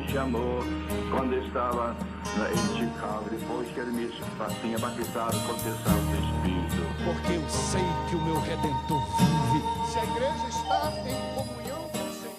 me chamou quando eu estava em Chicago, depois que ele me tinha batizado com o Santo Espírito. Porque eu sei que o meu Redentor vive. Se a igreja está em comunhão com o Senhor.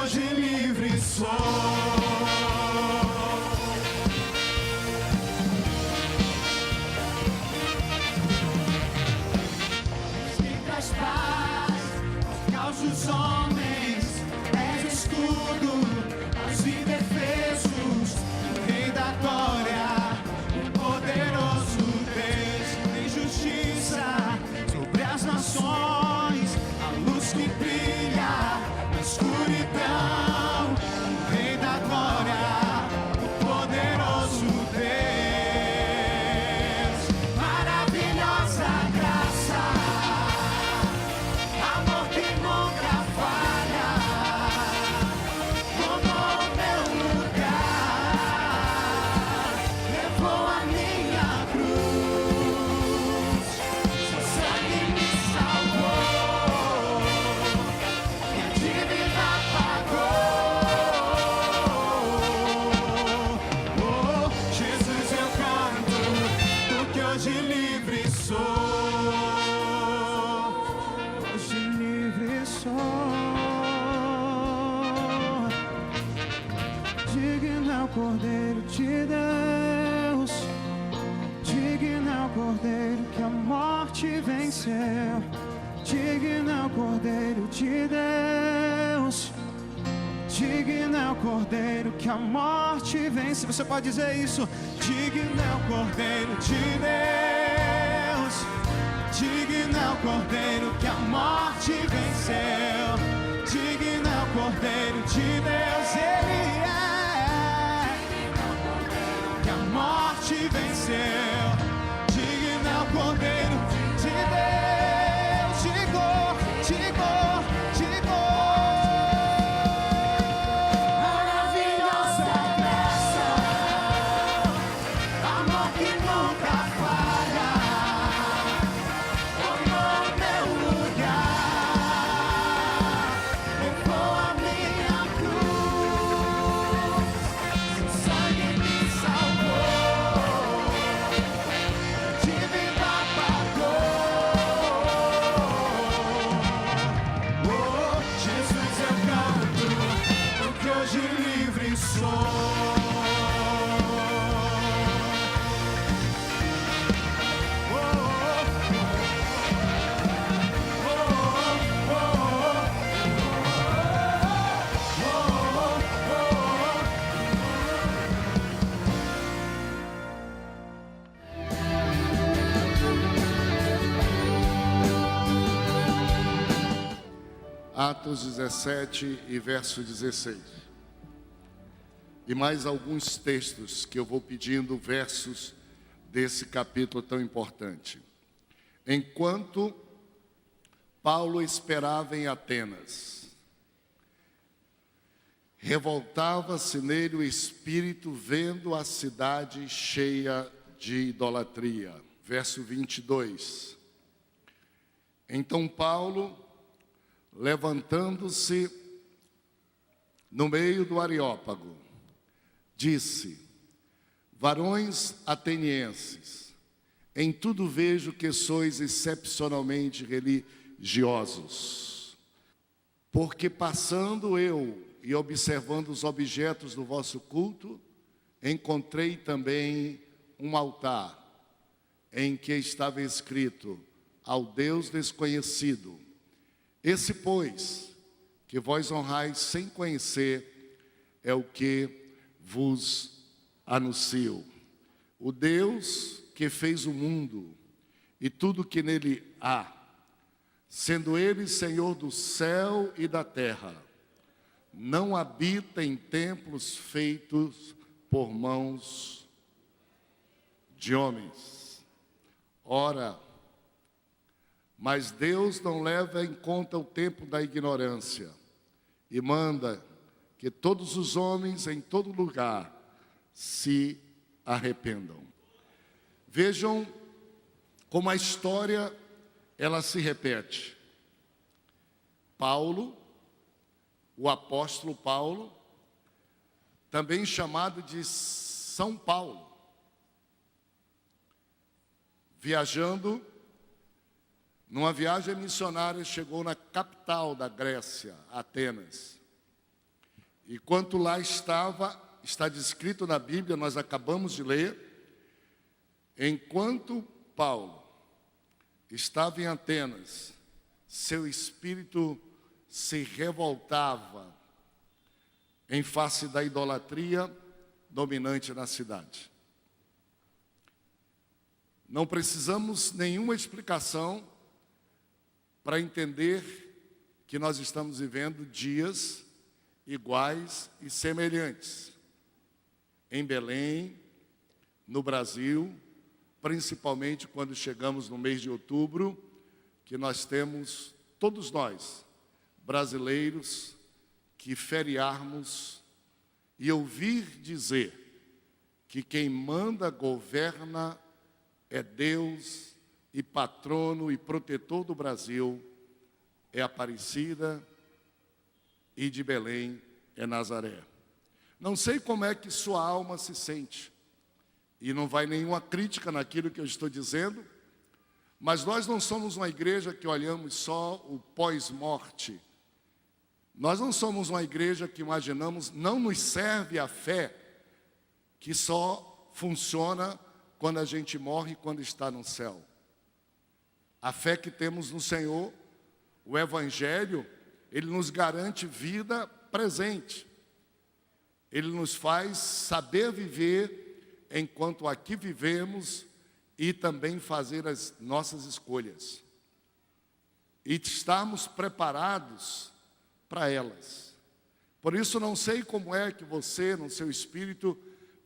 Hoje livre sou. escuridão, Rei da glória, o poderoso Deus. Maravilhosa graça, amor que nunca falha, tomou meu lugar, levou a minha cruz, seu sangue me salvou, minha dívida pagou. Oh, Jesus, eu canto, porque hoje livre sou. Hoje livre sou. Digno é o Cordeiro de Deus, digno é o Cordeiro que a morte venceu, digno é o Cordeiro de Deus, digno é o Cordeiro que a morte vence. Você pode dizer isso? Digno é o Cordeiro de Deus, digno é o Cordeiro que a morte venceu, digno é o Cordeiro de Deus, Ele é, que a morte venceu, digno é o Cordeiro de Deus, digo, digo, digo. Maravilhosa graça, amor que nunca falha, tomou meu lugar, levou a minha cruz, seu sangue me salvou, dívida pagou. Oh, Jesus, eu canto, porque hoje livre sou. Atos 17 e verso 16. E mais alguns textos que eu vou pedindo, versos desse capítulo tão importante. Enquanto Paulo esperava em Atenas, revoltava-se nele o espírito, vendo a cidade cheia de idolatria. Verso 22. Então Paulo, levantando-se no meio do Areópago, disse: varões atenienses, em tudo vejo que sois excepcionalmente religiosos, porque passando eu e observando os objetos do vosso culto, encontrei também um altar, em que estava escrito: ao Deus desconhecido. Esse, pois, que vós honrais sem conhecer, é o que vos anuncio. O Deus que fez o mundo e tudo que nele há, sendo Ele Senhor do céu e da terra, não habita em templos feitos por mãos de homens. Ora, mas Deus não leva em conta o tempo da ignorância e manda que todos os homens em todo lugar se arrependam. Vejam como a história ela se repete. Paulo, o apóstolo Paulo, também chamado de São Paulo, viajando numa viagem missionária, chegou na capital da Grécia, Atenas. E quanto lá estava, está descrito na Bíblia, nós acabamos de ler, enquanto Paulo estava em Atenas, seu espírito se revoltava em face da idolatria dominante na cidade. Não precisamos nenhuma explicação para entender que nós estamos vivendo dias iguais e semelhantes. Em Belém, no Brasil, principalmente quando chegamos no mês de outubro, que nós temos, todos nós, brasileiros, que feriarmos e ouvir dizer que quem manda, governa, é Deus e patrono e protetor do Brasil, é Aparecida, e de Belém é Nazaré. Não sei como é que sua alma se sente, e não vai nenhuma crítica naquilo que eu estou dizendo, mas nós não somos uma igreja que olhamos só o pós-morte. Nós não somos uma igreja que imaginamos, não nos serve a fé que só funciona quando a gente morre e quando está no céu. A fé que temos no Senhor, o Evangelho, ele nos garante vida presente. Ele nos faz saber viver enquanto aqui vivemos e também fazer as nossas escolhas. E estarmos preparados para elas. Por isso não sei como é que você, no seu espírito,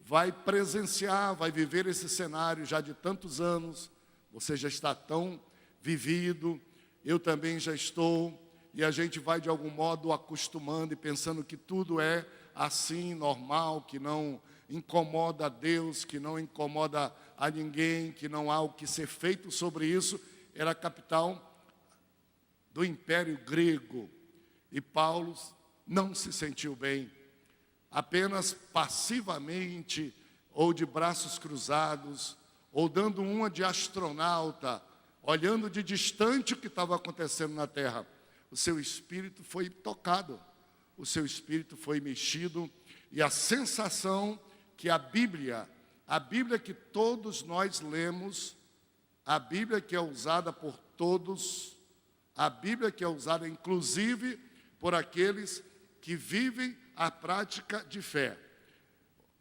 vai presenciar, vai viver esse cenário já de tantos anos. Você já está tão vivido, eu também já estou, e a gente vai de algum modo acostumando e pensando que tudo é assim, normal, que não incomoda a Deus, que não incomoda a ninguém, que não há o que ser feito sobre isso. Era a capital do Império Grego, e Paulo não se sentiu bem, apenas passivamente, ou de braços cruzados, ou dando uma de astronauta, olhando de distante o que estava acontecendo na terra. O seu espírito foi tocado, o seu espírito foi mexido, e a sensação que a Bíblia que todos nós lemos, a Bíblia que é usada por todos, a Bíblia que é usada inclusive por aqueles que vivem a prática de fé,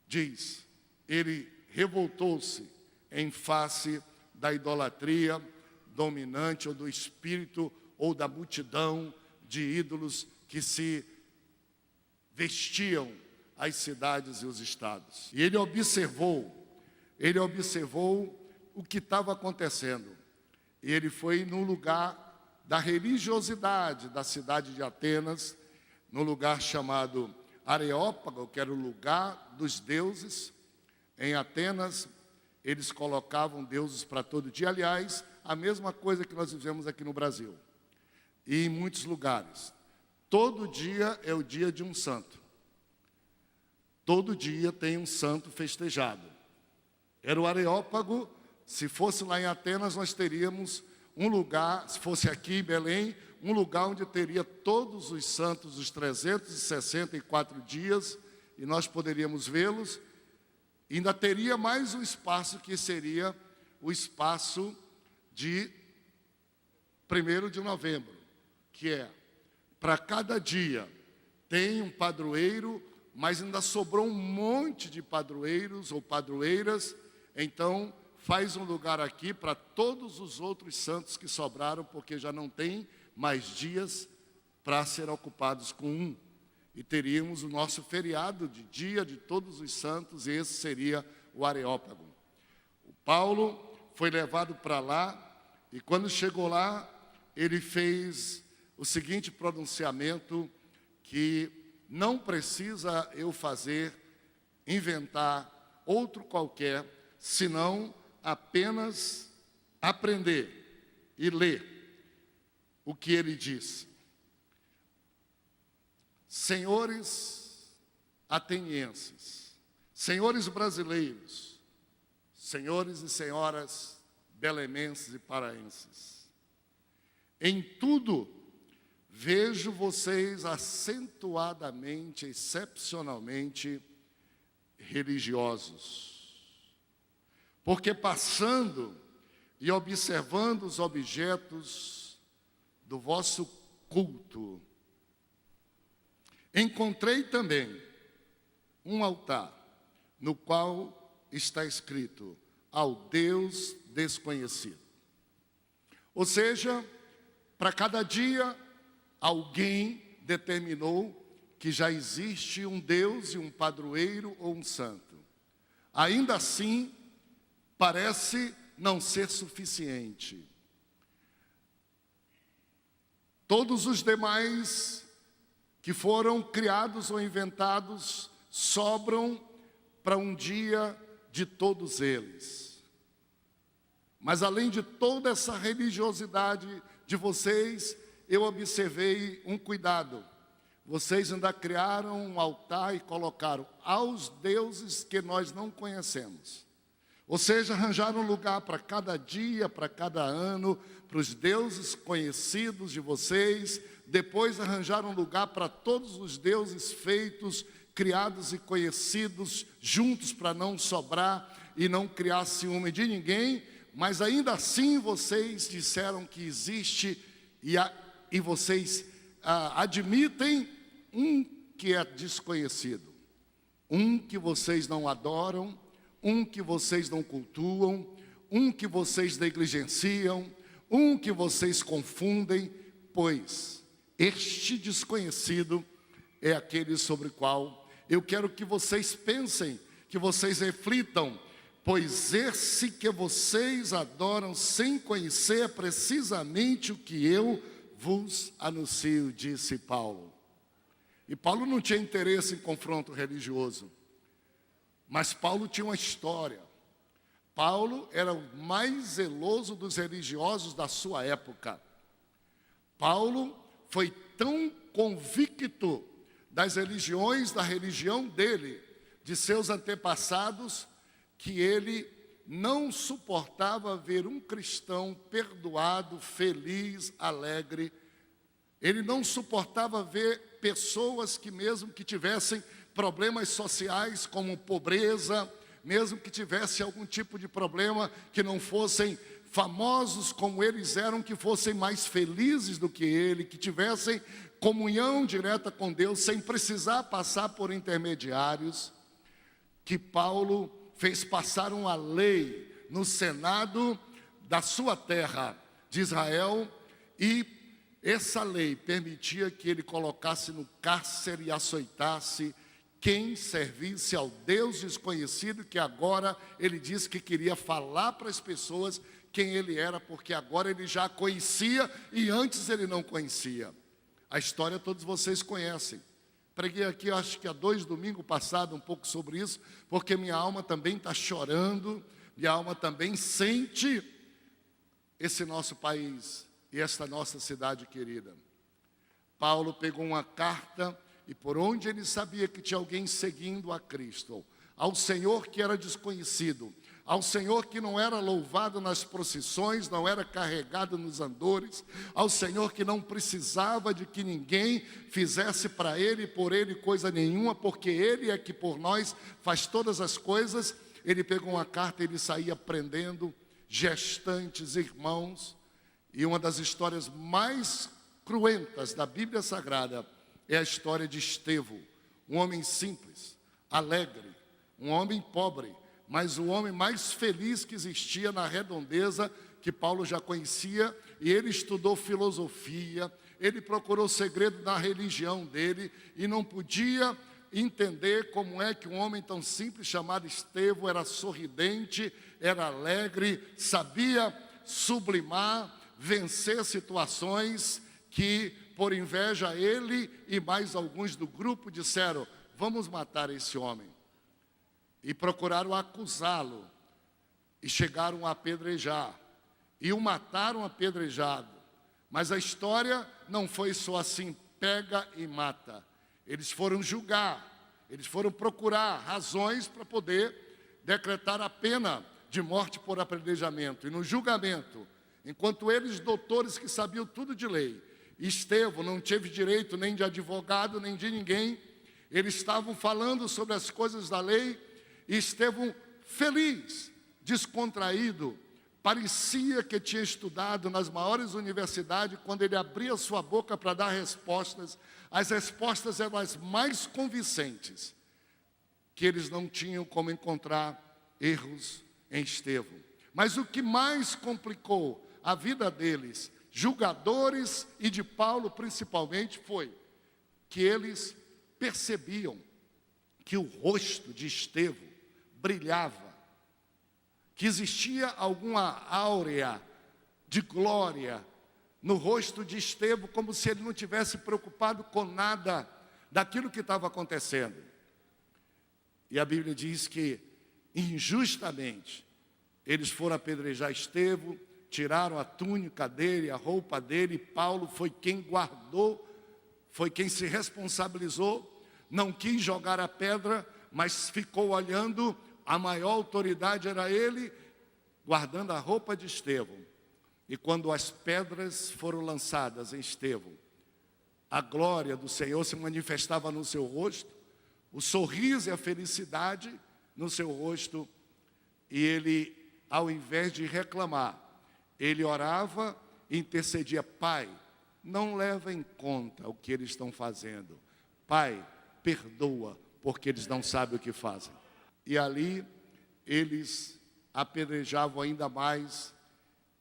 diz, ele revoltou-se em face da idolatria dominante, ou do espírito, ou da multidão de ídolos que se vestiam as cidades e os estados. E ele observou o que estava acontecendo. E ele foi no lugar da religiosidade da cidade de Atenas, no lugar chamado Areópago, que era o lugar dos deuses. Em Atenas, eles colocavam deuses para todo dia. Aliás, a mesma coisa que nós vivemos aqui no Brasil. E em muitos lugares. Todo dia é o dia de um santo. Todo dia tem um santo festejado. Era o Areópago. Se fosse lá em Atenas, nós teríamos um lugar, se fosse aqui em Belém, um lugar onde teria todos os santos, os 364 dias, e nós poderíamos vê-los. Ainda teria mais um espaço, que seria o espaço de 1º de novembro, que é, para cada dia, tem um padroeiro, mas ainda sobrou um monte de padroeiros ou padroeiras, então faz um lugar aqui para todos os outros santos que sobraram, porque já não tem mais dias para ser ocupados com um. E teríamos o nosso feriado de dia de todos os santos, e esse seria o Areópago. O Paulo foi levado para lá, e quando chegou lá, ele fez o seguinte pronunciamento, que não precisa eu inventar outro qualquer, senão apenas aprender e ler o que ele disse. Senhores atenienses, senhores brasileiros, senhores e senhoras belemenses e paraenses, em tudo vejo vocês acentuadamente, excepcionalmente religiosos, porque passando e observando os objetos do vosso culto, encontrei também um altar, no qual está escrito, ao Deus desconhecido. Ou seja, para cada dia, alguém determinou que já existe um Deus e um padroeiro ou um santo. Ainda assim, parece não ser suficiente. Todos os demais que foram criados ou inventados sobram para um dia de todos eles. Mas além de toda essa religiosidade de vocês, eu observei um cuidado. Vocês ainda criaram um altar e colocaram aos deuses que nós não conhecemos. Ou seja, arranjaram um lugar para cada dia, para cada ano, para os deuses conhecidos de vocês. Depois arranjaram um lugar para todos os deuses feitos, criados e conhecidos, juntos para não sobrar e não criar ciúme de ninguém. Mas ainda assim vocês disseram que existe e vocês admitem um que é desconhecido. Um que vocês não adoram, um que vocês não cultuam, um que vocês negligenciam, um que vocês confundem, pois este desconhecido é aquele sobre o qual eu quero que vocês pensem, que vocês reflitam, pois esse que vocês adoram sem conhecer é precisamente o que eu vos anuncio, disse Paulo. E Paulo não tinha interesse em confronto religioso, mas Paulo tinha uma história. Paulo era o mais zeloso dos religiosos da sua época. Paulo foi tão convicto das religiões, da religião dele, de seus antepassados, que ele não suportava ver um cristão perdoado, feliz, alegre. Ele não suportava ver pessoas que mesmo que tivessem problemas sociais como pobreza, mesmo que tivessem algum tipo de problema, que não fossem famosos como eles eram, que fossem mais felizes do que ele, que tivessem comunhão direta com Deus, sem precisar passar por intermediários, que Paulo fez passar uma lei no Senado da sua terra de Israel, e essa lei permitia que ele colocasse no cárcere e açoitasse quem servisse ao Deus desconhecido, que agora ele disse que queria falar para as pessoas quem ele era, porque agora ele já conhecia e antes ele não conhecia. A história todos vocês conhecem. Preguei aqui, acho que há 2 domingos passados, um pouco sobre isso, porque minha alma também está chorando, minha alma também sente esse nosso país e esta nossa cidade querida. Paulo pegou uma carta e por onde ele sabia que tinha alguém seguindo a Cristo, ao Senhor que era desconhecido, ao Senhor que não era louvado nas procissões, não era carregado nos andores, ao Senhor que não precisava de que ninguém fizesse para Ele e por Ele coisa nenhuma, porque Ele é que por nós faz todas as coisas. Ele pegou uma carta e ele saía prendendo gestantes, irmãos, e uma das histórias mais cruentas da Bíblia Sagrada é a história de Estevão, um homem simples, alegre, um homem pobre, mas o homem mais feliz que existia na redondeza, que Paulo já conhecia, e ele estudou filosofia, ele procurou o segredo da religião dele, e não podia entender como é que um homem tão simples chamado Estevão era sorridente, era alegre, sabia sublimar, vencer situações que, por inveja, ele e mais alguns do grupo disseram: vamos matar esse homem. E procuraram acusá-lo, e chegaram a apedrejar, e o mataram apedrejado. Mas a história não foi só assim, pega e mata. Eles foram julgar, eles foram procurar razões para poder decretar a pena de morte por apedrejamento. E no julgamento, enquanto eles, doutores que sabiam tudo de lei, Estevão não teve direito nem de advogado, nem de ninguém, eles estavam falando sobre as coisas da lei, e Estevão, feliz, descontraído, parecia que tinha estudado nas maiores universidades. Quando ele abria sua boca para dar respostas, as respostas eram as mais convincentes, que eles não tinham como encontrar erros em Estevão. Mas o que mais complicou a vida deles, julgadores e de Paulo principalmente, foi que eles percebiam que o rosto de Estevão brilhava, que existia alguma áurea de glória no rosto de Estevão, como se ele não tivesse preocupado com nada daquilo que estava acontecendo. E a Bíblia diz que, injustamente, eles foram apedrejar Estevão, tiraram a túnica dele, a roupa dele, e Paulo foi quem guardou, foi quem se responsabilizou, não quis jogar a pedra, mas ficou olhando, a maior autoridade era ele, guardando a roupa de Estevão. E quando as pedras foram lançadas em Estevão, a glória do Senhor se manifestava no seu rosto, o sorriso e a felicidade no seu rosto, e ele, ao invés de reclamar, ele orava e intercedia: Pai, não leva em conta o que eles estão fazendo. Pai, perdoa, porque eles não sabem o que fazem. E ali, eles apedrejavam ainda mais,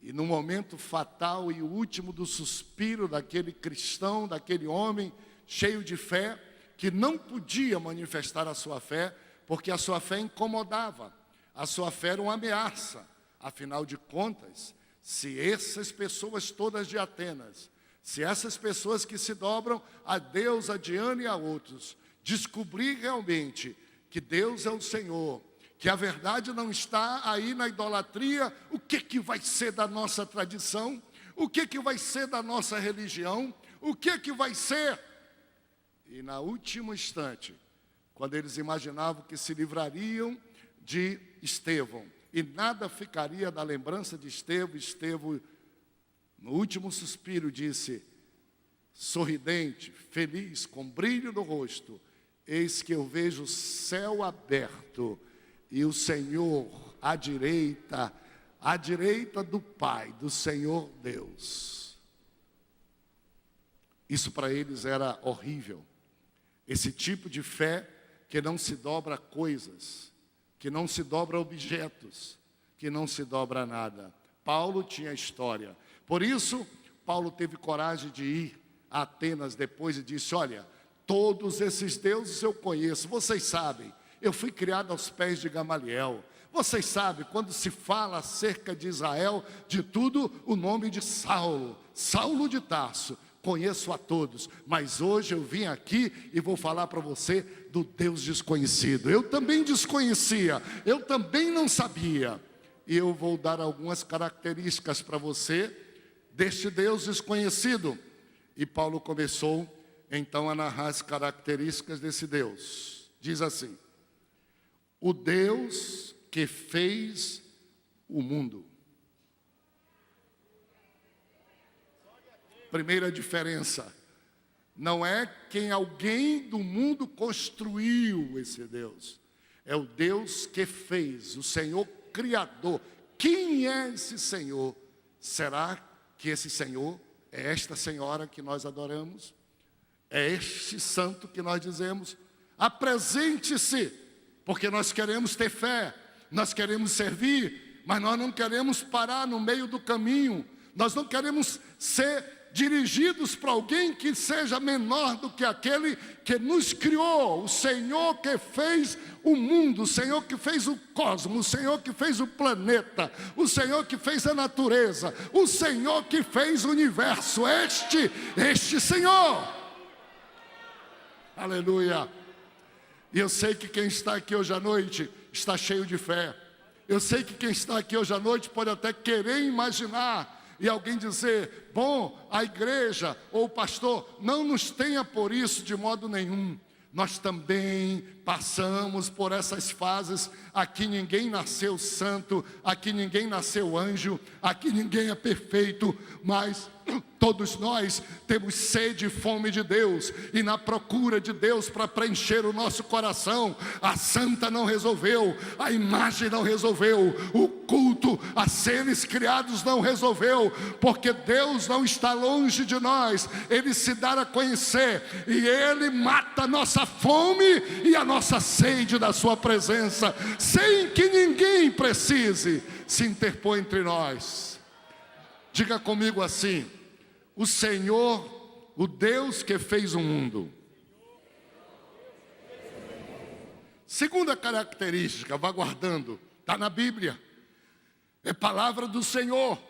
e no momento fatal e último do suspiro daquele cristão, daquele homem cheio de fé, que não podia manifestar a sua fé, porque a sua fé incomodava, a sua fé era uma ameaça. Afinal de contas, se essas pessoas todas de Atenas, se essas pessoas que se dobram a Deus, a Diana e a outros, descobrir realmente que Deus é o Senhor, que a verdade não está aí na idolatria, o que vai ser da nossa tradição? O que vai ser da nossa religião? O que vai ser? E na último instante, quando eles imaginavam que se livrariam de Estevão, e nada ficaria da lembrança de Estevão, Estevão, no último suspiro, disse, sorridente, feliz, com brilho no rosto: eis que eu vejo o céu aberto, e o Senhor à direita do Pai, do Senhor Deus. Isso para eles era horrível. Esse tipo de fé que não se dobra a coisas, que não se dobra a objetos, que não se dobra a nada. Paulo tinha história. Por isso, Paulo teve coragem de ir a Atenas depois e disse: olha, todos esses deuses eu conheço, vocês sabem. Eu fui criado aos pés de Gamaliel. Vocês sabem, quando se fala acerca de Israel, de tudo, o nome de Saulo, Saulo de Tarso, conheço a todos. Mas hoje eu vim aqui e vou falar para você do Deus desconhecido. Eu também desconhecia, eu também não sabia. E eu vou dar algumas características para você deste Deus desconhecido. E Paulo começou então a narrar as características desse Deus. Diz assim: o Deus que fez o mundo. Primeira diferença, não é quem alguém do mundo construiu esse Deus. É o Deus que fez, o Senhor Criador. Quem é esse Senhor? Será que esse Senhor é esta senhora que nós adoramos? É este santo que nós dizemos? Apresente-se! Porque nós queremos ter fé, nós queremos servir, mas nós não queremos parar no meio do caminho. Nós não queremos ser dirigidos para alguém que seja menor do que aquele que nos criou. O Senhor que fez o mundo, o Senhor que fez o cosmos, o Senhor que fez o planeta, o Senhor que fez a natureza, o Senhor que fez o universo. Este Senhor. Aleluia. E eu sei que quem está aqui hoje à noite está cheio de fé. Eu sei que quem está aqui hoje à noite pode até querer imaginar e alguém dizer: bom, a igreja ou o pastor não nos tenha por isso de modo nenhum. Nós também passamos por essas fases. Aqui ninguém nasceu santo, aqui ninguém nasceu anjo, aqui ninguém é perfeito, mas todos nós temos sede e fome de Deus, e na procura de Deus para preencher o nosso coração. A santa não resolveu, a imagem não resolveu, o culto a seres criados não resolveu, porque Deus não está longe de nós. Ele se dá a conhecer, e Ele mata a nossa fome e a nossa sede da sua presença, sem que ninguém precise se interpor entre nós. Diga comigo assim: o Senhor, o Deus que fez o mundo, Segunda característica, vá guardando, está na Bíblia. É palavra do Senhor.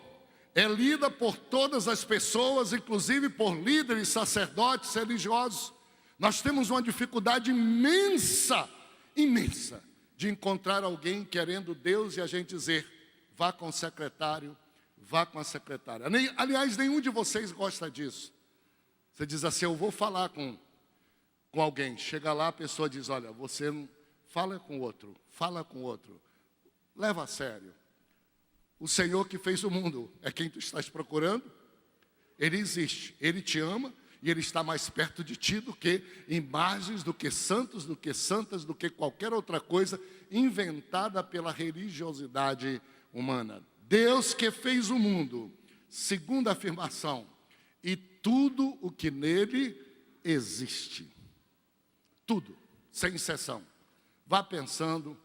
É lida por todas as pessoas, inclusive por líderes, sacerdotes, religiosos. Nós temos uma dificuldade imensa, imensa, de encontrar alguém querendo Deus e a gente dizer, vá com o secretário, vá com a secretária. Aliás, nenhum de vocês gosta disso. Você diz assim, eu vou falar com alguém. Chega lá, a pessoa diz, olha, você não fala com o outro, fala com o outro. Leva a sério. O Senhor que fez o mundo é quem tu estás procurando. Ele existe, Ele te ama e Ele está mais perto de ti do que imagens, do que santos, do que santas, do que qualquer outra coisa inventada pela religiosidade humana. Deus que fez o mundo, segunda afirmação, e tudo o que nele existe. Tudo, sem exceção. Vá pensando,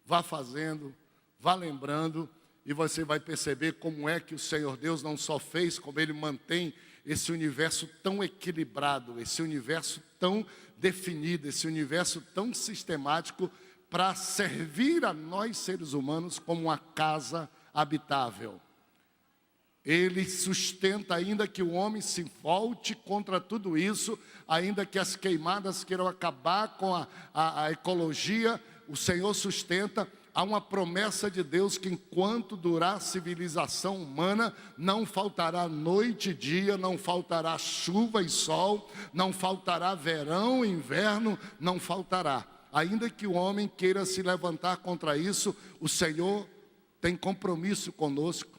vá fazendo, vá lembrando, e você vai perceber como é que o Senhor Deus não só fez, como Ele mantém esse universo tão equilibrado, esse universo tão definido, esse universo tão sistemático, para servir a nós seres humanos como uma casa habitável. Ele sustenta, ainda que o homem se volte contra tudo isso, ainda que as queimadas queiram acabar com a ecologia, o Senhor sustenta. Há uma promessa de Deus que enquanto durar a civilização humana, não faltará noite e dia, não faltará chuva e sol, não faltará verão e inverno, não faltará. Ainda que o homem queira se levantar contra isso, o Senhor tem compromisso conosco.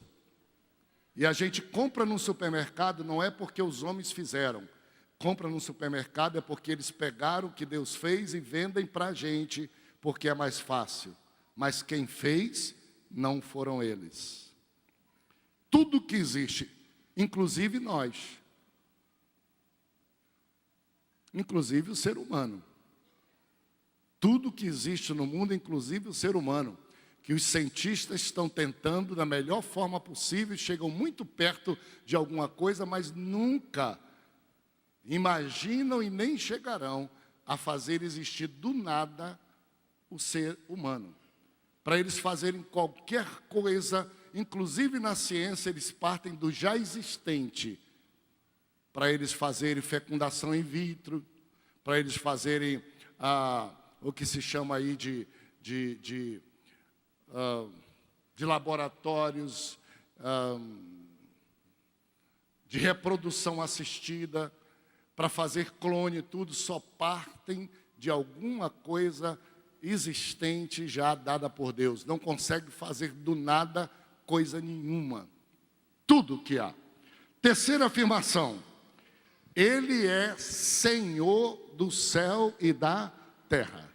E a gente compra no supermercado não é porque os homens fizeram. Compra no supermercado é porque eles pegaram o que Deus fez e vendem para a gente, porque é mais fácil. Mas quem fez não foram eles. Tudo que existe, inclusive nós. Inclusive o ser humano. Tudo que existe no mundo, inclusive o ser humano. Que os cientistas estão tentando da melhor forma possível, chegam muito perto de alguma coisa, mas nunca imaginam e nem chegarão a fazer existir do nada o ser humano. Para eles fazerem qualquer coisa, inclusive na ciência, eles partem do já existente. Para eles fazerem fecundação in vitro, para eles fazerem o que se chama aí de laboratórios de reprodução assistida, para fazer clone e tudo, só partem de alguma coisa existente já dada por Deus. Não consegue fazer do nada coisa nenhuma. Tudo que há. Terceira afirmação. Ele é Senhor do céu e da terra.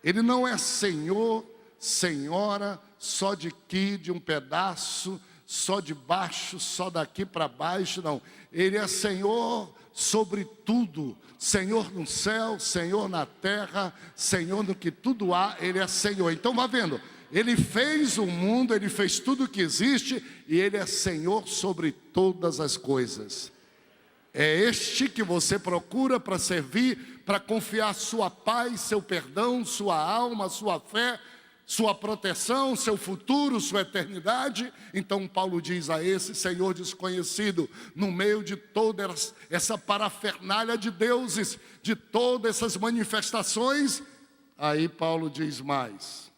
Ele não é Senhor, Senhora, só de aqui, de um pedaço, só de baixo, só daqui para baixo, não. Ele é Senhor sobre tudo, Senhor no céu, Senhor na terra, Senhor no que tudo há, Ele é Senhor. Então vá vendo, Ele fez o mundo, Ele fez tudo que existe, e Ele é Senhor sobre todas as coisas. É este que você procura para servir, para confiar sua paz, seu perdão, sua alma, sua fé, sua proteção, seu futuro, sua eternidade. Então Paulo diz a esse Senhor desconhecido, no meio de toda essa parafernália de deuses, de todas essas manifestações, aí Paulo diz mais,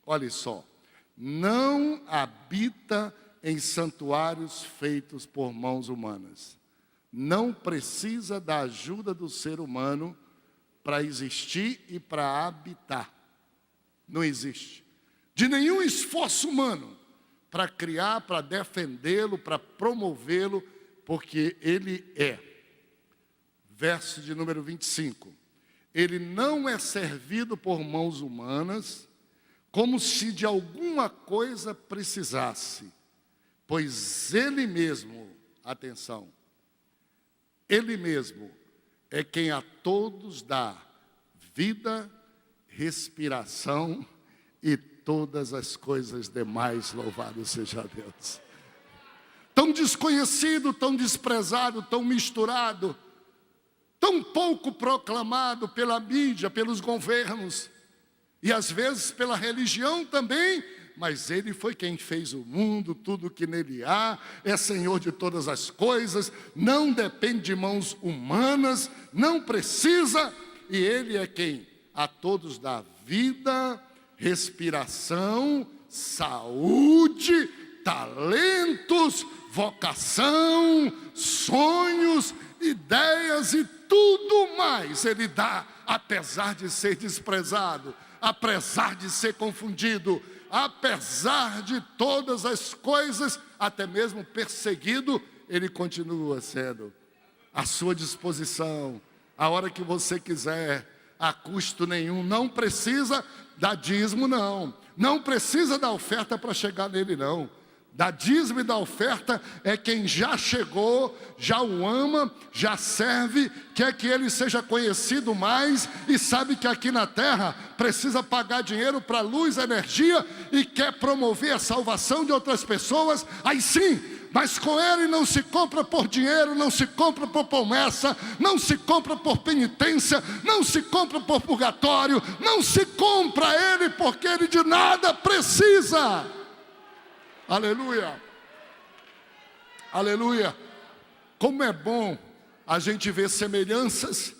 olha só, não habita em santuários feitos por mãos humanas, não precisa da ajuda do ser humano para existir e para habitar. Não existe. De nenhum esforço humano para criar, para defendê-lo, para promovê-lo, porque Ele é. Verso de número 25. Ele não é servido por mãos humanas, como se de alguma coisa precisasse, pois Ele mesmo, atenção, Ele mesmo é quem a todos dá vida, respiração e todas as coisas demais, louvado seja Deus. Tão desconhecido, tão desprezado, tão misturado, tão pouco proclamado pela mídia, pelos governos, e às vezes pela religião também, mas Ele foi quem fez o mundo, tudo que nele há, é Senhor de todas as coisas, não depende de mãos humanas, não precisa, e Ele é quem a todos dá vida, respiração, saúde, talentos, vocação, sonhos, ideias e tudo mais Ele dá, apesar de ser desprezado, apesar de ser confundido, apesar de todas as coisas, até mesmo perseguido, Ele continua sendo à sua disposição, a hora que você quiser, a custo nenhum. Não precisa dar dízimo, não precisa dar oferta para chegar nele, não. Da dízimo e da oferta é quem já chegou, já o ama, já serve, quer que ele seja conhecido mais e sabe que aqui na terra precisa pagar dinheiro para luz, energia e quer promover a salvação de outras pessoas, aí sim, mas com ele não se compra por dinheiro, não se compra por promessa, não se compra por penitência, não se compra por purgatório, não se compra ele porque ele de nada precisa. Aleluia, aleluia. Como é bom a gente ver semelhanças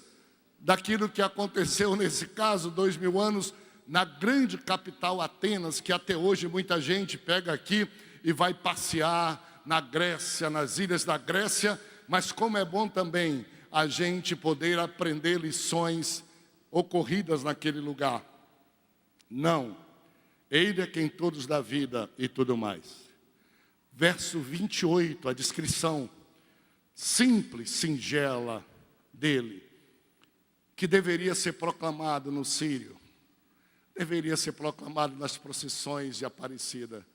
daquilo que aconteceu nesse caso, 2000 anos, na grande capital Atenas, que até hoje muita gente pega aqui e vai passear na Grécia, nas ilhas da Grécia, mas como é bom também a gente poder aprender lições ocorridas naquele lugar. Não, Ele é quem todos dá vida e tudo mais. Verso 28, a descrição simples, singela dele, que deveria ser proclamado no Sírio, deveria ser proclamado nas procissões de Aparecida.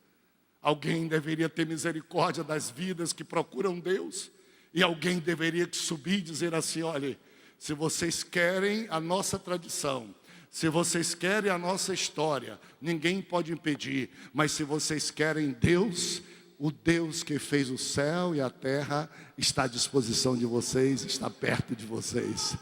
Alguém deveria ter misericórdia das vidas que procuram Deus, e alguém deveria subir e dizer assim: olha, se vocês querem a nossa tradição, se vocês querem a nossa história, ninguém pode impedir, mas se vocês querem Deus, o Deus que fez o céu e a terra está à disposição de vocês, está perto de vocês.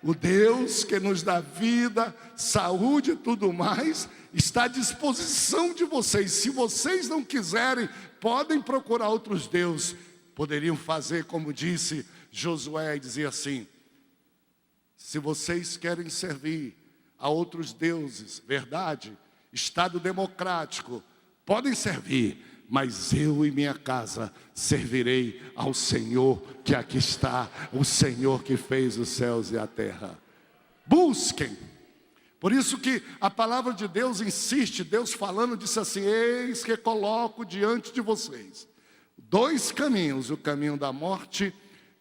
O Deus que nos dá vida, saúde e tudo mais, está à disposição de vocês. Se vocês não quiserem, podem procurar outros deuses. Poderiam fazer como disse Josué e dizer assim: se vocês querem servir a outros deuses, verdade, Estado democrático, podem servir, mas eu e minha casa servirei ao Senhor que aqui está, o Senhor que fez os céus e a terra. Busquem. Por isso que a palavra de Deus insiste, Deus falando, disse assim: eis que coloco diante de vocês dois caminhos, o caminho da morte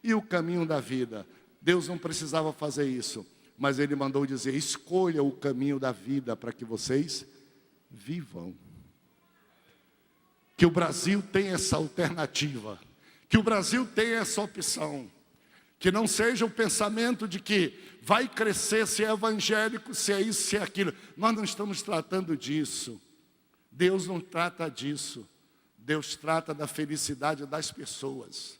e o caminho da vida. Deus não precisava fazer isso, mas Ele mandou dizer: escolha o caminho da vida para que vocês vivam. Que o Brasil tenha essa alternativa, que o Brasil tenha essa opção, que não seja o pensamento de que vai crescer se é evangélico, se é isso, se é aquilo. Nós não estamos tratando disso, Deus não trata disso, Deus trata da felicidade das pessoas,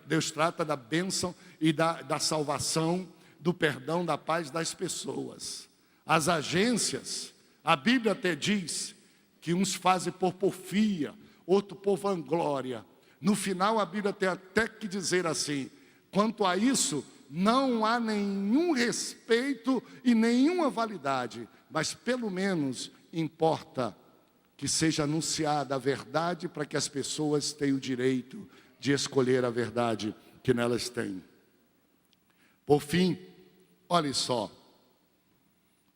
Deus trata da bênção e da salvação, do perdão, da paz das pessoas. As agências, a Bíblia até diz que uns fazem por porfia, outro por vanglória. No final a Bíblia tem até que dizer assim: quanto a isso, não há nenhum respeito e nenhuma validade, mas pelo menos importa que seja anunciada a verdade para que as pessoas tenham o direito de escolher a verdade que nelas têm. Por fim, olhe só,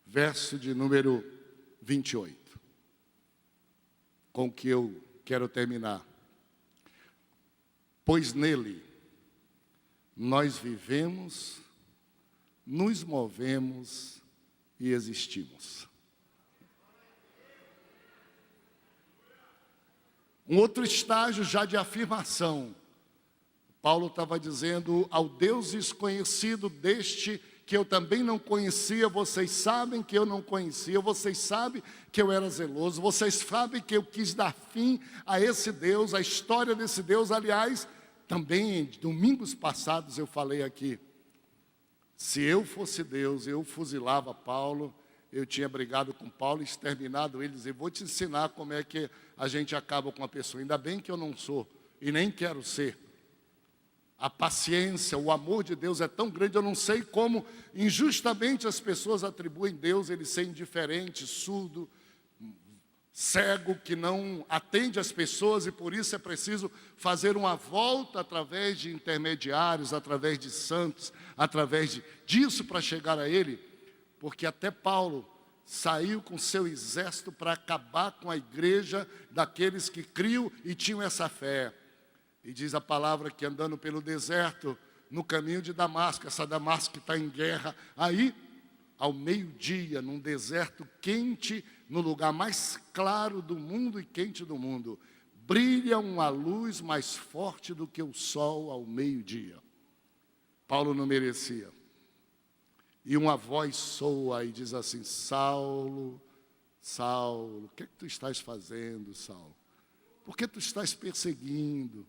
verso de número 28. Com que eu quero terminar. Pois nele nós vivemos, nos movemos e existimos. Um outro estágio já de afirmação. Paulo estava dizendo: ao Deus desconhecido deste que eu também não conhecia, vocês sabem que eu não conhecia, vocês sabem que eu era zeloso, vocês sabem que eu quis dar fim a esse Deus, a história desse Deus. Aliás, também domingos passados eu falei aqui, se eu fosse Deus, eu fuzilava Paulo, eu tinha brigado com Paulo, exterminado eles, e vou te ensinar como é que a gente acaba com uma pessoa. Ainda bem que eu não sou, e nem quero ser. A paciência, o amor de Deus é tão grande, eu não sei como injustamente as pessoas atribuem Deus ele ser indiferente, surdo, cego, que não atende as pessoas, e por isso é preciso fazer uma volta através de intermediários, através de santos, através disso para chegar a Ele, porque até Paulo saiu com seu exército para acabar com a igreja daqueles que criam e tinham essa fé. E diz a palavra que andando pelo deserto, no caminho de Damasco, essa Damasco que está em guerra, aí, ao meio-dia, num deserto quente, no lugar mais claro do mundo e quente do mundo, brilha uma luz mais forte do que o sol ao meio-dia. Paulo não merecia. E uma voz soa e diz assim: Saulo, Saulo, o que é que tu estás fazendo, Saulo? Por que tu estás perseguindo?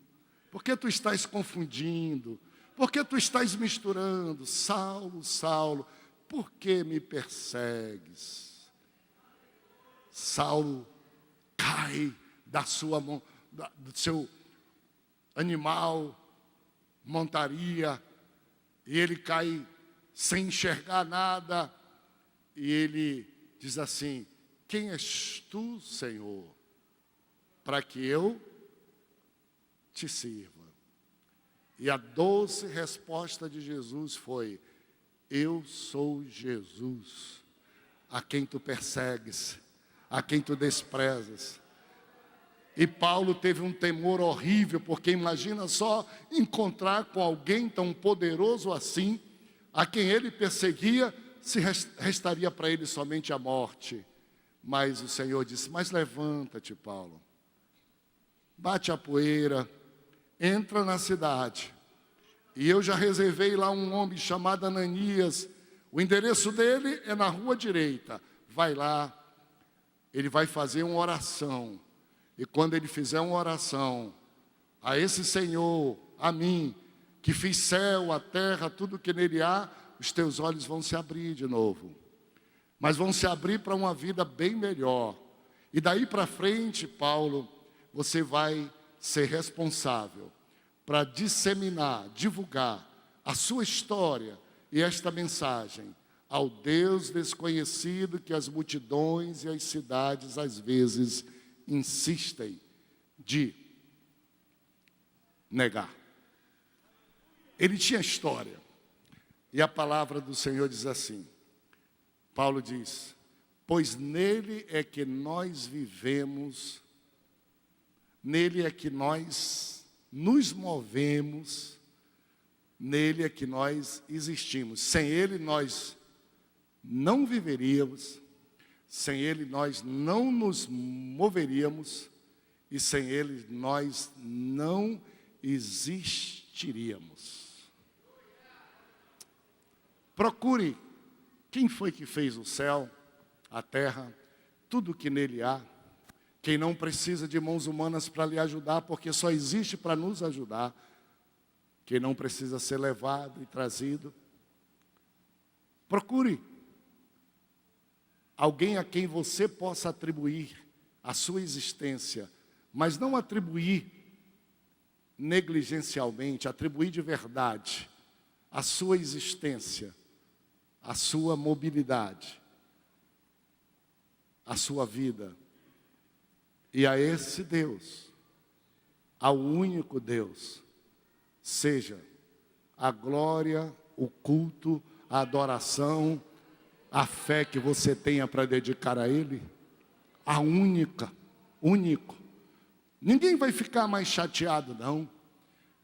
Por que tu estás confundindo? Por que tu estás misturando? Saulo, Saulo, por que me persegues? Saulo cai da sua mão, do seu animal, montaria, e ele cai sem enxergar nada, e ele diz assim: quem és tu, Senhor, para que eu te sirva? E a doce resposta de Jesus foi: eu sou Jesus, a quem tu persegues, a quem tu desprezas. E Paulo teve um temor horrível, porque imagina só encontrar com alguém tão poderoso assim, a quem ele perseguia, se restaria para ele somente a morte. Mas o Senhor disse: mas levanta-te, Paulo, bate a poeira, entra na cidade, e eu já reservei lá um homem chamado Ananias, o endereço dele é na rua direita, vai lá, ele vai fazer uma oração, e quando ele fizer uma oração a esse Senhor, a mim, que fiz céu, a terra, tudo que nele há, os teus olhos vão se abrir de novo, mas vão se abrir para uma vida bem melhor. E daí para frente, Paulo, você vai ser responsável para disseminar, divulgar a sua história e esta mensagem ao Deus desconhecido que as multidões e as cidades às vezes insistem de negar. Ele tinha história, e a palavra do Senhor diz assim, Paulo diz: pois nele é que nós vivemos, nele é que nós nos movemos, nele é que nós existimos. Sem ele nós não viveríamos, sem ele nós não nos moveríamos, e sem ele nós não existiríamos. Procure quem foi que fez o céu, a terra, tudo que nele há. Quem não precisa de mãos humanas para lhe ajudar, porque só existe para nos ajudar. Quem não precisa ser levado e trazido. Procure alguém a quem você possa atribuir a sua existência, mas não atribuir negligencialmente, atribuir de verdade a sua existência, a sua mobilidade, a sua vida. E a esse Deus, ao único Deus, seja a glória, o culto, a adoração, a fé que você tenha para dedicar a Ele, a único. Ninguém vai ficar mais chateado não,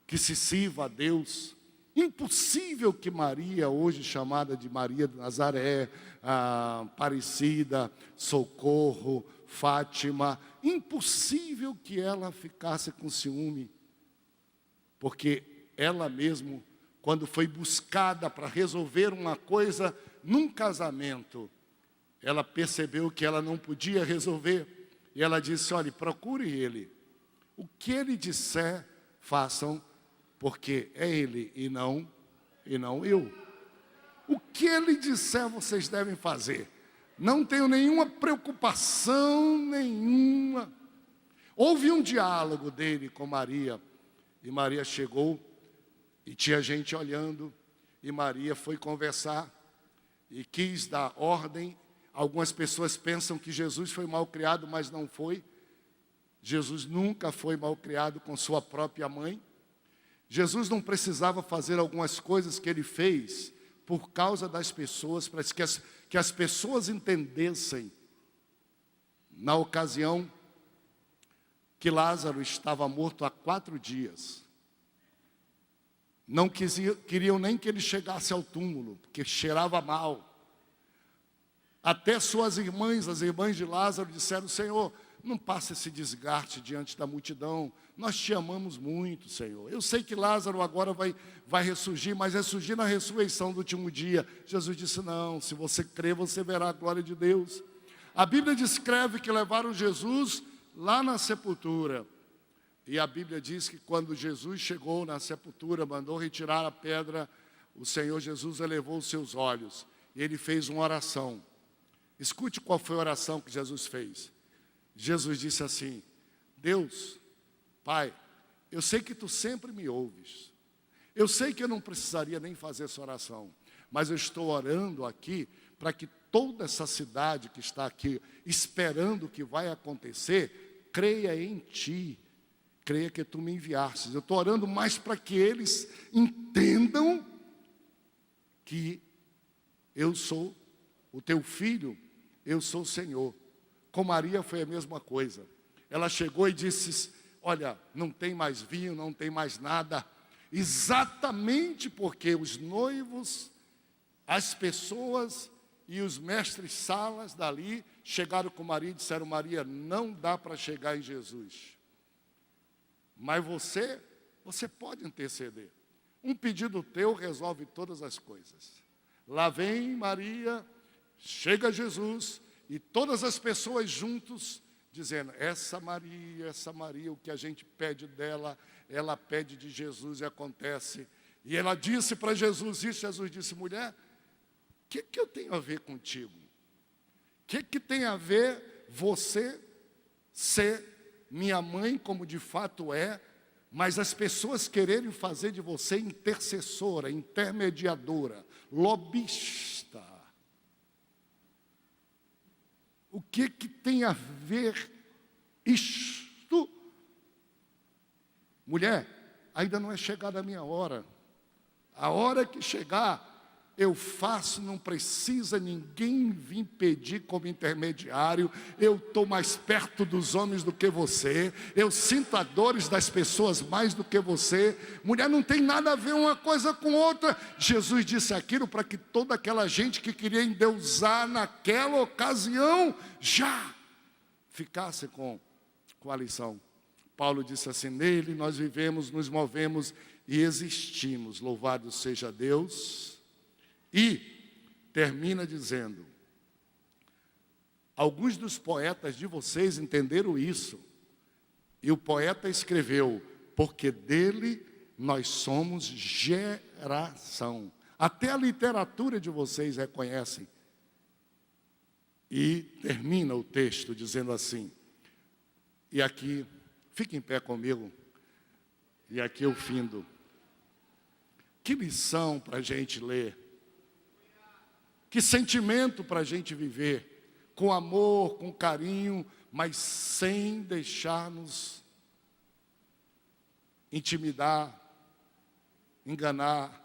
que se sirva a Deus. Impossível que Maria, hoje chamada de Maria de Nazaré, Aparecida, Socorro, Fátima, impossível que ela ficasse com ciúme, porque ela mesmo, quando foi buscada para resolver uma coisa num casamento, ela percebeu que ela não podia resolver, e ela disse: olha, procure ele, o que ele disser, façam, porque é ele e não eu. O que ele disser, vocês devem fazer. Não tenho nenhuma preocupação nenhuma. Houve um diálogo dele com Maria. E Maria chegou e tinha gente olhando. E Maria foi conversar e quis dar ordem. Algumas pessoas pensam que Jesus foi mal criado, mas não foi. Jesus nunca foi mal criado com sua própria mãe. Jesus não precisava fazer algumas coisas que ele fez por causa das pessoas, para que as pessoas entendessem. Na ocasião que Lázaro estava morto há 4 dias, não queriam nem que ele chegasse ao túmulo, porque cheirava mal. Até suas irmãs, as irmãs de Lázaro, disseram: Senhor, não passa esse desgaste diante da multidão. Nós te amamos muito, Senhor. Eu sei que Lázaro agora vai ressurgir, mas ressurgir na ressurreição do último dia. Jesus disse: não, se você crer, você verá a glória de Deus. A Bíblia descreve que levaram Jesus lá na sepultura. E a Bíblia diz que quando Jesus chegou na sepultura, mandou retirar a pedra, o Senhor Jesus elevou os seus olhos. E ele fez uma oração. Escute qual foi a oração que Jesus fez. Jesus disse assim: Deus, Pai, eu sei que Tu sempre me ouves. Eu sei que eu não precisaria nem fazer essa oração, mas eu estou orando aqui para que toda essa cidade que está aqui, esperando o que vai acontecer, creia em Ti, creia que Tu me enviastes. Eu estou orando mais para que eles entendam que eu sou o Teu Filho, eu sou o Senhor. Com Maria foi a mesma coisa. Ela chegou e disse: olha, não tem mais vinho, não tem mais nada. Exatamente porque os noivos, as pessoas e os mestres-salas dali chegaram com Maria e disseram: Maria, não dá para chegar em Jesus. Mas você pode interceder. Um pedido teu resolve todas as coisas. Lá vem Maria, chega Jesus, e todas as pessoas juntos, dizendo: essa Maria, o que a gente pede dela, ela pede de Jesus e acontece. E ela disse para Jesus isso. Jesus disse: mulher, o que eu tenho a ver contigo? O que tem a ver você ser minha mãe, como de fato é, mas as pessoas quererem fazer de você intercessora, intermediadora, lobista? O que tem a ver isto? Mulher, ainda não é chegada a minha hora. A hora que chegar, eu faço, não precisa ninguém vir pedir como intermediário. Eu estou mais perto dos homens do que você. Eu sinto as dores das pessoas mais do que você. Mulher, não tem nada a ver uma coisa com outra. Jesus disse aquilo para que toda aquela gente que queria endeusar naquela ocasião já ficasse com a lição. Paulo disse assim: nele nós vivemos, nos movemos e existimos. Louvado seja Deus. E termina dizendo: alguns dos poetas de vocês entenderam isso. E o poeta escreveu: porque dele nós somos geração. Até a literatura de vocês reconhecem. E termina o texto dizendo assim, e aqui, fique em pé comigo, e aqui eu findo. Que lição para a gente ler. Que sentimento para a gente viver, com amor, com carinho, mas sem deixar-nos intimidar, enganar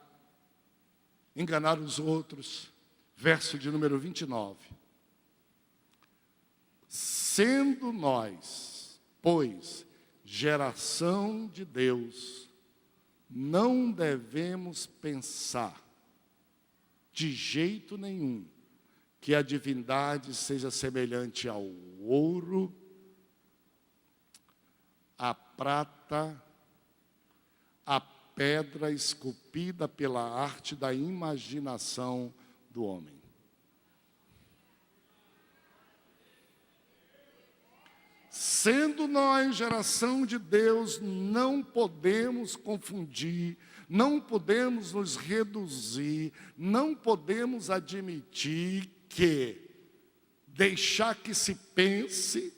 os outros. Verso de número 29. Sendo nós, pois, geração de Deus, não devemos pensar de jeito nenhum que a divindade seja semelhante ao ouro, à prata, à pedra esculpida pela arte da imaginação do homem. Sendo nós geração de Deus, não podemos confundir, não podemos nos reduzir, não podemos admitir que deixar que se pense,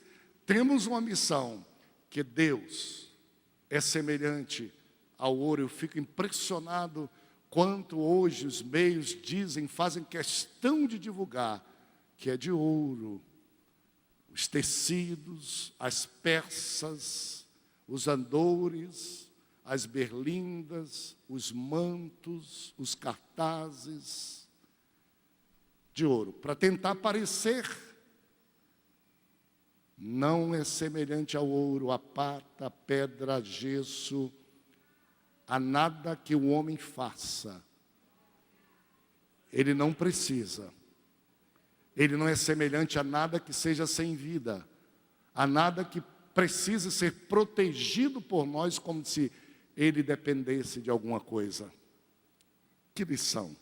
temos uma missão, que Deus é semelhante ao ouro. Eu fico impressionado quanto hoje os meios dizem, fazem questão de divulgar, que é de ouro. Os tecidos, as peças, os andores, as berlindas, os mantos, os cartazes de ouro, para tentar parecer. Não é semelhante ao ouro, a prata, a pedra, a gesso, a nada que o homem faça. Ele não precisa. Ele não é semelhante a nada que seja sem vida, a nada que precise ser protegido por nós como se ele dependesse de alguma coisa. Que lição.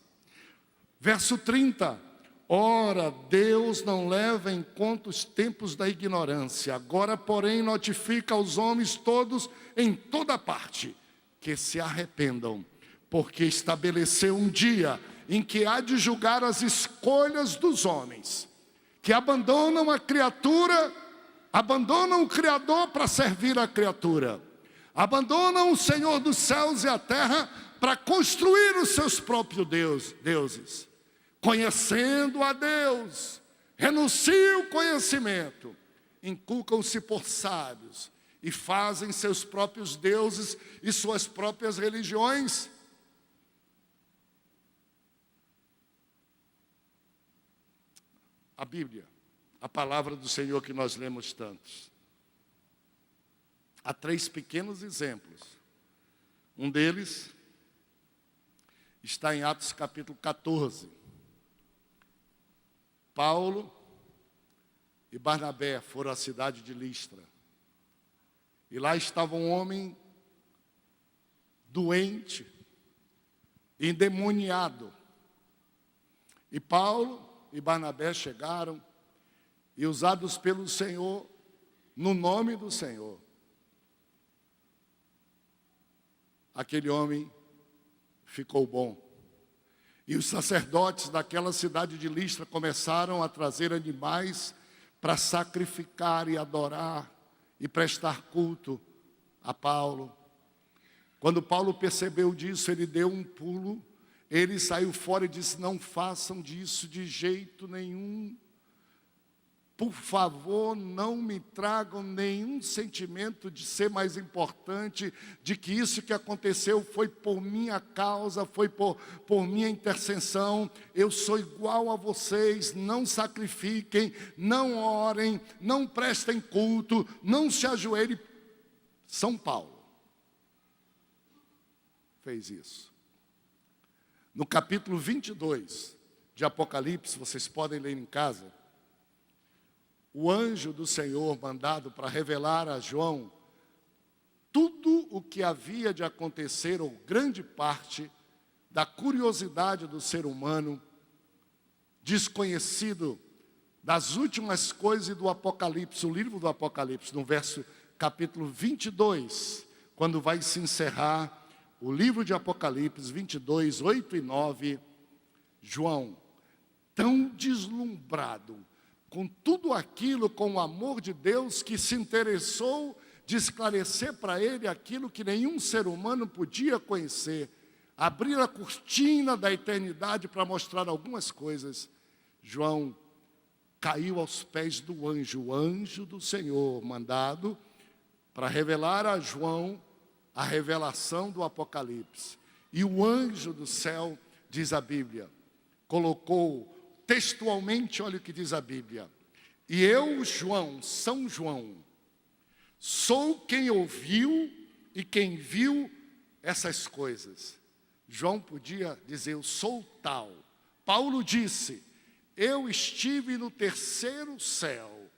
Verso 30. Ora, Deus não leva em conta os tempos da ignorância. Agora, porém, notifica aos homens todos em toda parte que se arrependam, porque estabeleceu um dia em que há de julgar as escolhas dos homens, que abandonam a criatura, abandonam o Criador para servir a criatura, abandonam o Senhor dos céus e a terra para construir os seus próprios deuses. Conhecendo a Deus, renunciam o conhecimento, inculcam-se por sábios e fazem seus próprios deuses e suas próprias religiões. A Bíblia, a palavra do Senhor que nós lemos tantos. Há 3 pequenos exemplos. Um deles está em Atos capítulo 14. Paulo e Barnabé foram à cidade de Listra. E lá estava um homem doente, endemoniado. E Paulo e Barnabé chegaram e, usados pelo Senhor, no nome do Senhor, aquele homem ficou bom. E os sacerdotes daquela cidade de Listra começaram a trazer animais para sacrificar e adorar e prestar culto a Paulo. Quando Paulo percebeu disso, ele deu um pulo, ele saiu fora e disse: não façam disso de jeito nenhum. Por favor, não me tragam nenhum sentimento de ser mais importante, de que isso que aconteceu foi por minha causa, foi por minha intercessão. Eu sou igual a vocês, não sacrifiquem, não orem, não prestem culto, não se ajoelhem. São Paulo fez isso. No capítulo 22 de Apocalipse, vocês podem ler em casa, o anjo do Senhor mandado para revelar a João tudo o que havia de acontecer, ou grande parte da curiosidade do ser humano, desconhecido das últimas coisas do Apocalipse, o livro do Apocalipse, no verso capítulo 22, quando vai se encerrar o livro de Apocalipse 22, 8 e 9, João, tão deslumbrado com tudo aquilo, com o amor de Deus, que se interessou de esclarecer para ele aquilo que nenhum ser humano podia conhecer, abrir a cortina da eternidade para mostrar algumas coisas. João caiu aos pés do anjo, o anjo do Senhor, mandado para revelar a João a revelação do Apocalipse. E o anjo do céu, diz a Bíblia, colocou textualmente, olha o que diz a Bíblia: e eu, João, São João, sou quem ouviu e quem viu essas coisas. João podia dizer: eu sou tal. Paulo disse: eu estive no terceiro céu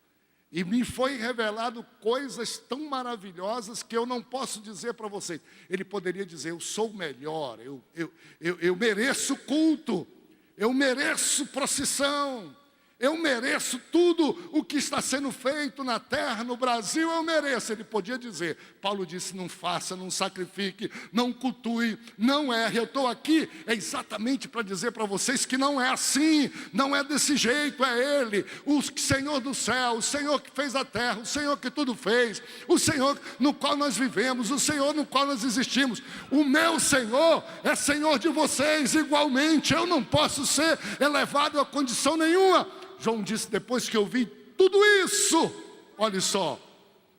e me foi revelado coisas tão maravilhosas que eu não posso dizer para vocês. Ele poderia dizer: eu sou o melhor, eu mereço culto, eu mereço procissão, eu mereço tudo o que está sendo feito na terra, no Brasil, eu mereço. Ele podia dizer, Paulo disse, não faça, não sacrifique, não cultue, não erre. Eu estou aqui exatamente para dizer para vocês que não é assim, não é desse jeito, é Ele, o Senhor do céu, o Senhor que fez a terra, o Senhor que tudo fez, o Senhor no qual nós vivemos, o Senhor no qual nós existimos. O meu Senhor é Senhor de vocês igualmente, eu não posso ser elevado a condição nenhuma. João disse, depois que eu vi tudo isso, olha só,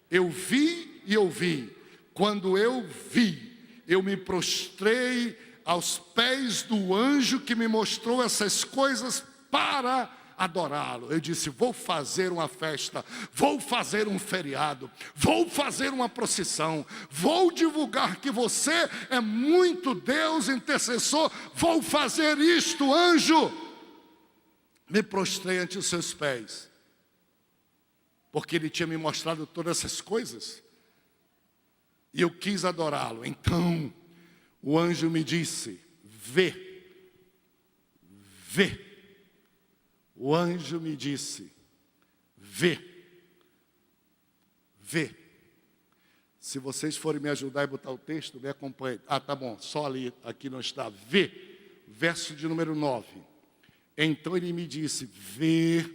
eu vi e ouvi. Quando eu vi, eu me prostrei aos pés do anjo que me mostrou essas coisas para adorá-lo. Eu disse, vou fazer uma festa, vou fazer um feriado, vou fazer uma procissão, vou divulgar que você é muito Deus intercessor, vou fazer isto, anjo. Me prostrei ante os seus pés, porque ele tinha me mostrado todas essas coisas, e eu quis adorá-lo. Então, o anjo me disse, vê, vê. O anjo me disse, vê, vê. Se vocês forem me ajudar e botar o texto, me acompanhem. Ah, tá bom, só ali, aqui não está. Vê, verso de número 9. Então ele me disse, vê,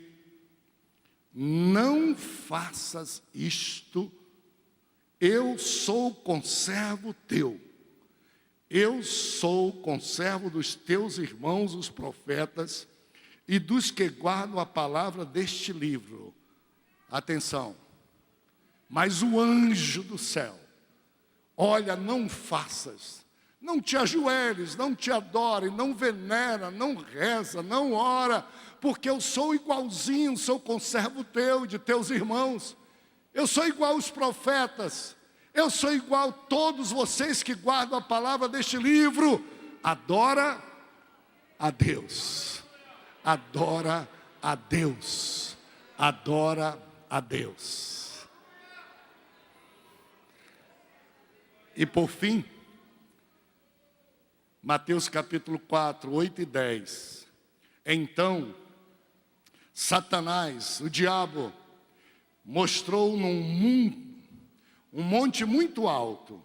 não faças isto, eu sou conservo teu, eu sou conservo dos teus irmãos, os profetas, e dos que guardam a palavra deste livro. Atenção, mas o anjo do céu, olha, não faças, não te ajoelhes, não te adore, não venera, não reza, não ora, porque eu sou igualzinho, sou conservo teu, de teus irmãos. Eu sou igual aos profetas, eu sou igual a todos vocês que guardam a palavra deste livro. Adora a Deus, adora a Deus, adora a Deus. E por fim, Mateus capítulo 4, 8 e 10. Então, Satanás, o diabo, mostrou um monte muito alto,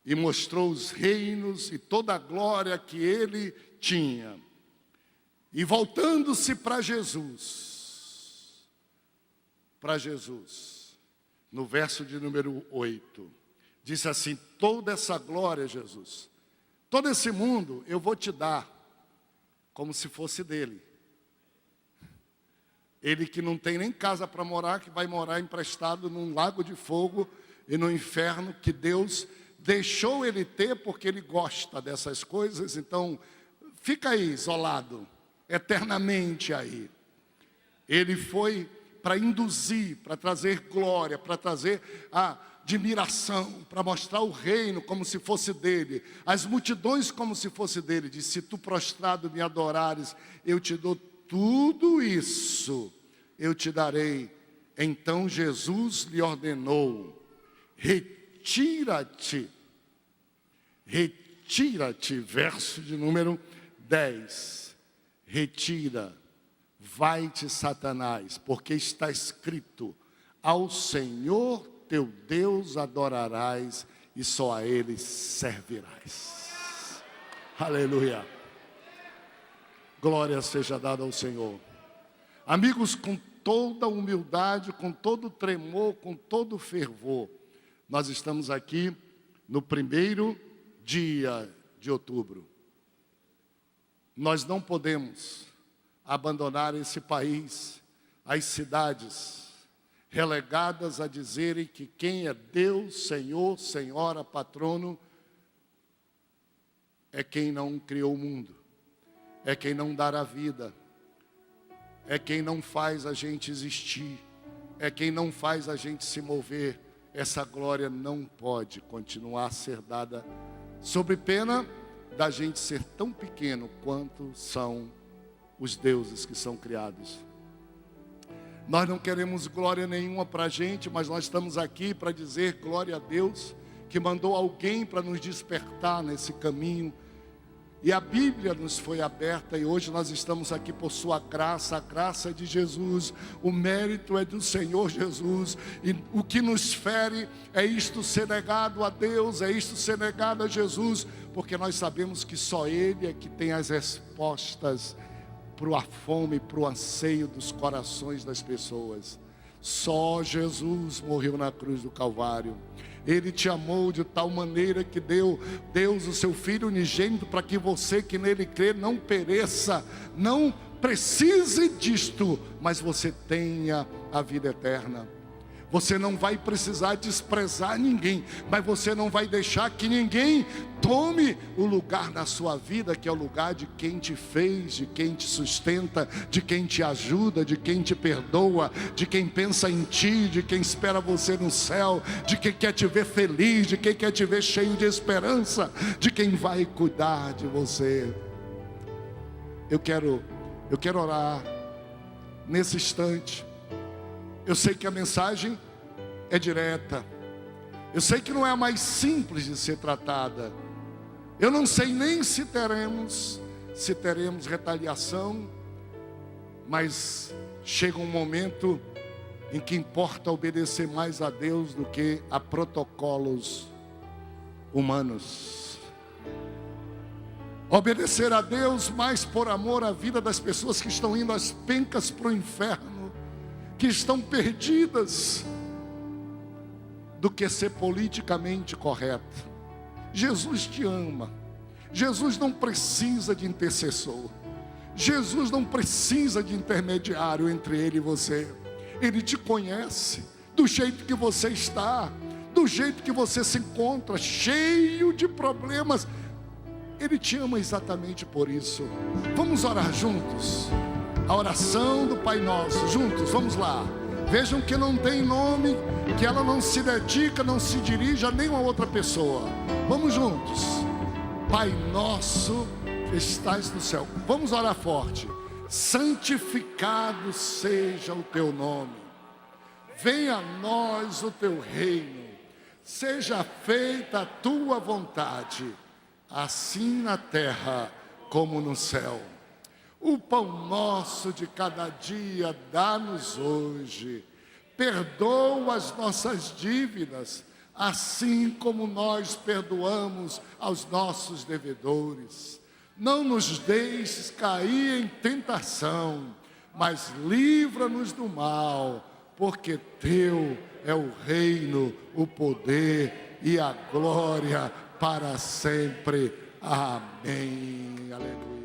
e mostrou os reinos e toda a glória que ele tinha. E voltando-se para Jesus, no verso de número 8, disse assim, toda essa glória, Jesus, todo esse mundo eu vou te dar, como se fosse dele. Ele que não tem nem casa para morar, que vai morar emprestado num lago de fogo e no inferno, que Deus deixou ele ter, porque ele gosta dessas coisas. Então, fica aí, isolado, eternamente aí. Ele foi para induzir, para trazer glória, para trazer a admiração, para mostrar o reino como se fosse dele, as multidões como se fosse dele. Disse, se tu prostrado me adorares, eu te dou tudo isso, eu te darei. Então Jesus lhe ordenou, retira-te, verso de número 10, retira, vai-te Satanás, porque está escrito, ao Senhor teu Deus adorarás e só a Ele servirás. Aleluia. Glória seja dada ao Senhor. Amigos, com toda humildade, com todo tremor, com todo fervor, nós estamos aqui no primeiro dia de outubro. Nós não podemos abandonar esse país, as cidades, relegadas a dizerem que quem é Deus, Senhor, Senhora, patrono, é quem não criou o mundo, é quem não dá a vida, é quem não faz a gente existir, é quem não faz a gente se mover. Essa glória não pode continuar a ser dada, sob pena da gente ser tão pequeno quanto são os deuses que são criados. Nós não queremos glória nenhuma para a gente, mas nós estamos aqui para dizer glória a Deus, que mandou alguém para nos despertar nesse caminho. E a Bíblia nos foi aberta e hoje nós estamos aqui por sua graça, a graça é de Jesus, o mérito é do Senhor Jesus. E o que nos fere é isto ser negado a Deus, é isto ser negado a Jesus, porque nós sabemos que só Ele é que tem as respostas para a fome, para o anseio dos corações das pessoas. Só Jesus morreu na cruz do Calvário. Ele te amou de tal maneira que deu Deus o seu Filho unigênito para que você que nele crê não pereça, não precise disto, mas você tenha a vida eterna. Você não vai precisar desprezar ninguém, mas você não vai deixar que ninguém tome o lugar na sua vida, que é o lugar de quem te fez, de quem te sustenta, de quem te ajuda, de quem te perdoa, de quem pensa em ti, de quem espera você no céu, de quem quer te ver feliz, de quem quer te ver cheio de esperança, de quem vai cuidar de você. Eu quero orar nesse instante. Eu sei que a mensagem é direta. Eu sei que não é a mais simples de ser tratada. Eu não sei nem se teremos retaliação, mas chega um momento em que importa obedecer mais a Deus do que a protocolos humanos. Obedecer a Deus mais por amor à vida das pessoas que estão indo às pencas para o inferno, que estão perdidas, do que ser politicamente correto. Jesus te ama. Jesus não precisa de intercessor. Jesus não precisa de intermediário entre Ele e você. Ele te conhece do jeito que você está, do jeito que você se encontra, cheio de problemas. Ele te ama exatamente por isso. Vamos orar juntos? A oração do Pai Nosso, juntos, vamos lá. Vejam que não tem nome, que ela não se dedica, não se dirige a nenhuma outra pessoa. Vamos juntos. Pai Nosso que estás no céu. Vamos orar forte. Santificado seja o teu nome. Venha a nós o teu reino. Seja feita a tua vontade, assim na terra como no céu. O pão nosso de cada dia dá-nos hoje. Perdoa as nossas dívidas, assim como nós perdoamos aos nossos devedores. Não nos deixes cair em tentação, mas livra-nos do mal, porque teu é o reino, o poder e a glória para sempre. Amém. Aleluia.